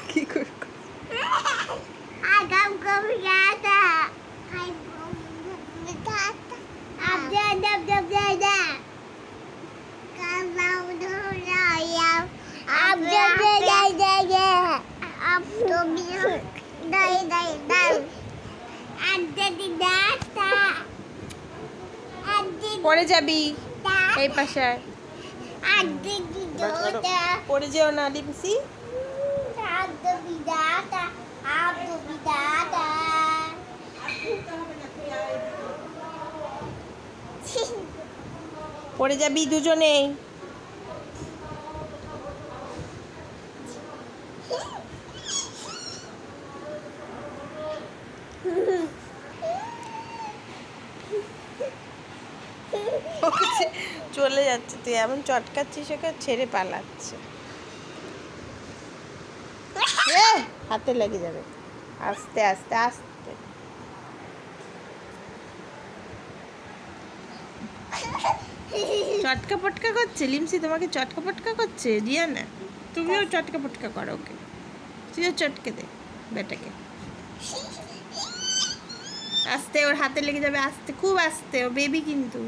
কি করে পড়ে যাবি এই পাশে পড়ে যেও না লিপসি পড়ে যাবি দুজনেই চলে যাচ্ছে তুই এমন চটকাচ্ছিস ওকে ছেড়ে পালাচ্ছে হাতে লেগে যাবে আস্তে আস্তে আস্তে চটকা পটকা করছে লিমসি তোমাকে চটকা পটকা করছে রিয়ানা তুমিও চটকা পটকা করো ওকে তুইও চটকে দে বেটাকে আস্তে ওর হাতে লেগে যাবে আস্তে খুব আস্তে ও বেবি কিন্তু